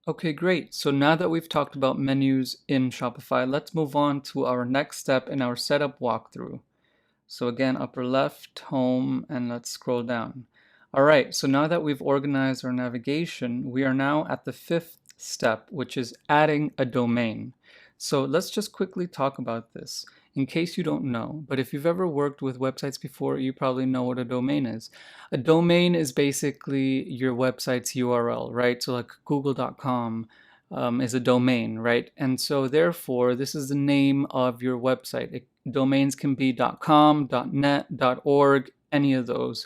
Okay, great. So now that we've talked about menus in Shopify, let's move on to our next step in our setup walkthrough. So again, upper left, home, and let's scroll down. All right, so now that we've organized our navigation, we are now at the fifth step, which is adding a domain. So let's just quickly talk about this in case you don't know. But if you've ever worked with websites before, you probably know what a domain is. A domain is basically your website's URL, right? So like google.com is a domain, right? And so therefore, this is the name of your website. Domains can be .com, .net, .org, any of those,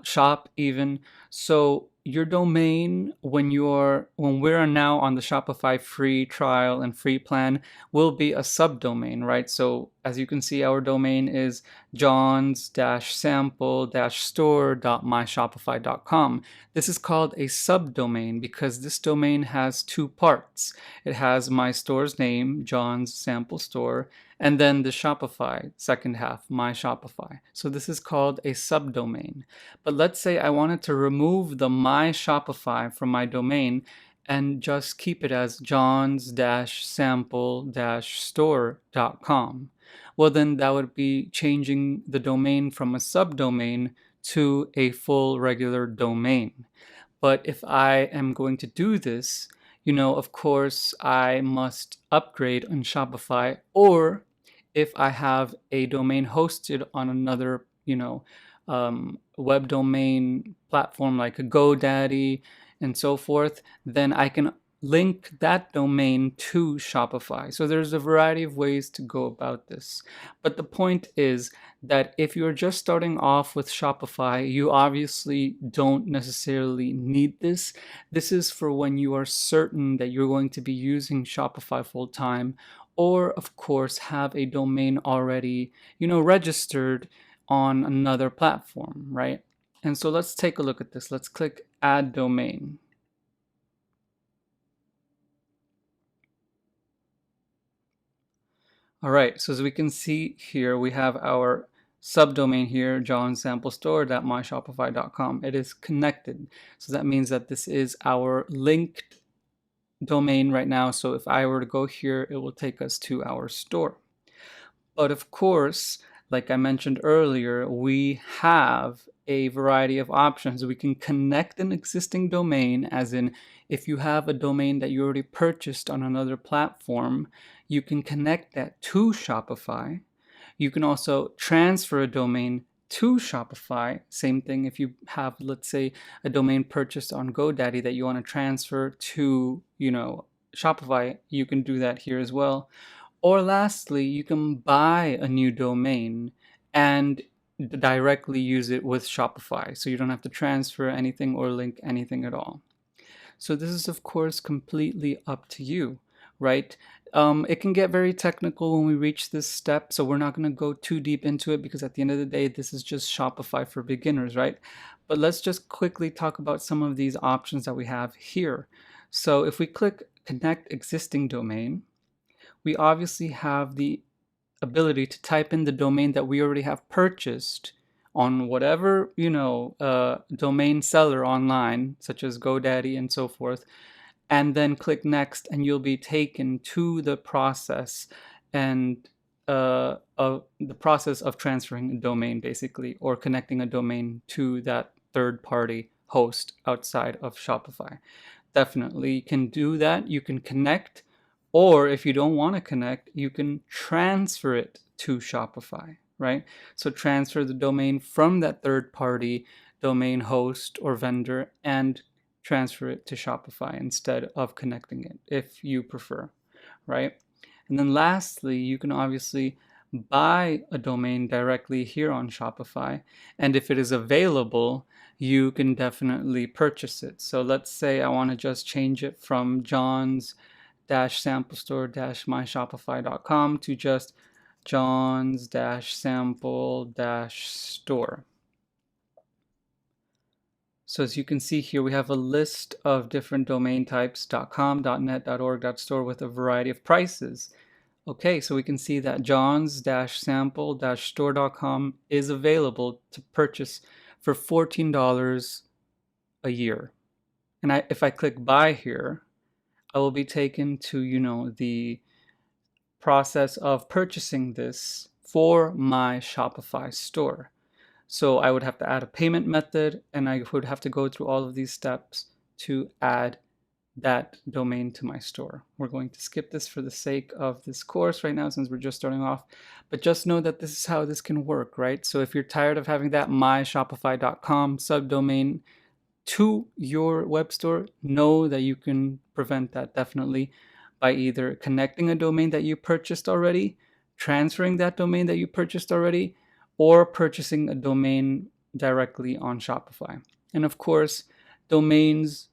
.shop even. So your domain, when we're now on the Shopify free trial and free plan, will be a subdomain, right? So as you can see, our domain is johns-sample-store.myshopify.com. This is called a subdomain because this domain has two parts. It has my store's name, John's Sample Store, and then the Shopify second half, my Shopify. So this is called a subdomain. But let's say I wanted to remove the my Shopify from my domain and just keep it as johns-sample-store.com. Well, then that would be changing the domain from a subdomain to a full regular domain. But if I am going to do this, of course, I must upgrade on Shopify, or if I have a domain hosted on another, web domain platform like a GoDaddy and so forth, then I can link that domain to Shopify. So there's a variety of ways to go about this. But the point is that if you're just starting off with Shopify, you obviously don't necessarily need this. This is for when you are certain that you're going to be using Shopify full time, or of course have a domain already, registered on another platform, right? And so let's take a look at this. Let's click Add Domain. All right, so as we can see here, we have our subdomain here, johnsamplestore.myshopify.com. It is connected. So that means that this is our linked domain right now. So if I were to go here, it will take us to our store. But of course, like I mentioned earlier, we have a variety of options. We can connect an existing domain, as in if you have a domain that you already purchased on another platform, you can connect that to Shopify. You can also transfer a domain to Shopify. Same thing if you have, let's say, a domain purchased on GoDaddy that you want to transfer to, Shopify, you can do that here as well. Or lastly, you can buy a new domain and directly use it with Shopify. So you don't have to transfer anything or link anything at all. So this is, of course, completely up to you, right? It can get very technical when we reach this step, so we're not going to go too deep into it because at the end of the day, this is just Shopify for beginners, right? But let's just quickly talk about some of these options that we have here. So if we click Connect Existing Domain, we obviously have the ability to type in the domain that we already have purchased on whatever, domain seller online, such as GoDaddy and so forth, and then click next, and you'll be taken to the process and of the process of transferring a domain, basically, or connecting a domain to that third-party host outside of Shopify. Definitely you can do that. You can connect, or if you don't want to connect, you can transfer it to Shopify, right? So transfer the domain from that third-party domain host or vendor and transfer it to Shopify instead of connecting it, if you prefer, right? And then lastly, you can obviously buy a domain directly here on Shopify, and if it is available, you can definitely purchase it. So let's say I want to just change it from John's-samplestore-myshopify.com to just John's-sample-store. So as you can see here, we have a list of different domain types, .com, .net, .org, .store, with a variety of prices. Okay, so we can see that johns-sample-store.com is available to purchase for $14 a year. And if I click buy here, I will be taken to, the process of purchasing this for my Shopify store. So I would have to add a payment method, and I would have to go through all of these steps to add that domain to my store. We're going to skip this for the sake of this course right now since we're just starting off, but just know that this is how this can work, right? So if you're tired of having that myshopify.com subdomain to your web store, know that you can prevent that definitely by either connecting a domain that you purchased already, transferring that domain that you purchased already, or purchasing a domain directly on Shopify. And of course, domains,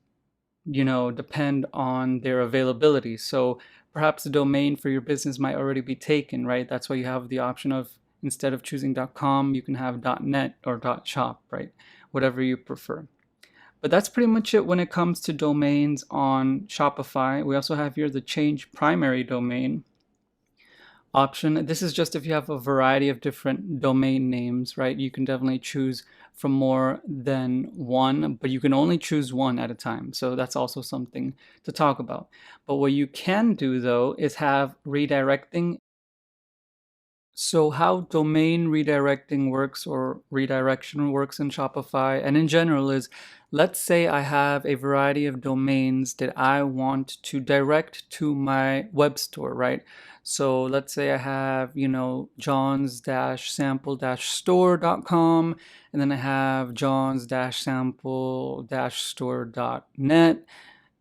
depend on their availability. So perhaps the domain for your business might already be taken, right? That's why you have the option of, instead of choosing .com, you can have .net or .shop, right? Whatever you prefer. But that's pretty much it when it comes to domains on Shopify. We also have here the change primary domain option. This is just if you have a variety of different domain names, right? You can definitely choose from more than one, but you can only choose one at a time. So that's also something to talk about. But what you can do though is have redirecting. So how domain redirecting works, or redirection works in Shopify and in general, is, let's say I have a variety of domains that I want to direct to my web store, right? So let's say I have, johns-sample-store.com, and then I have johns-sample-store.net,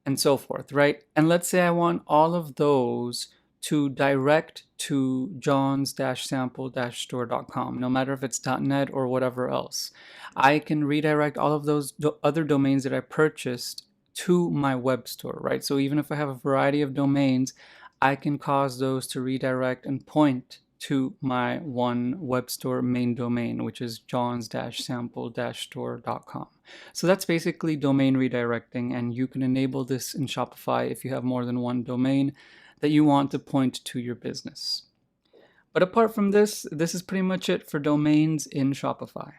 and so forth, right? And let's say I want all of those to direct to johns-sample-store.com, no matter if it's .net or whatever else. I can redirect all of those other domains that I purchased to my web store, right? So even if I have a variety of domains, I can cause those to redirect and point to my one web store main domain, which is johns-sample-store.com. So that's basically domain redirecting, and you can enable this in Shopify if you have more than one domain that you want to point to your business. But apart from this, this is pretty much it for domains in Shopify.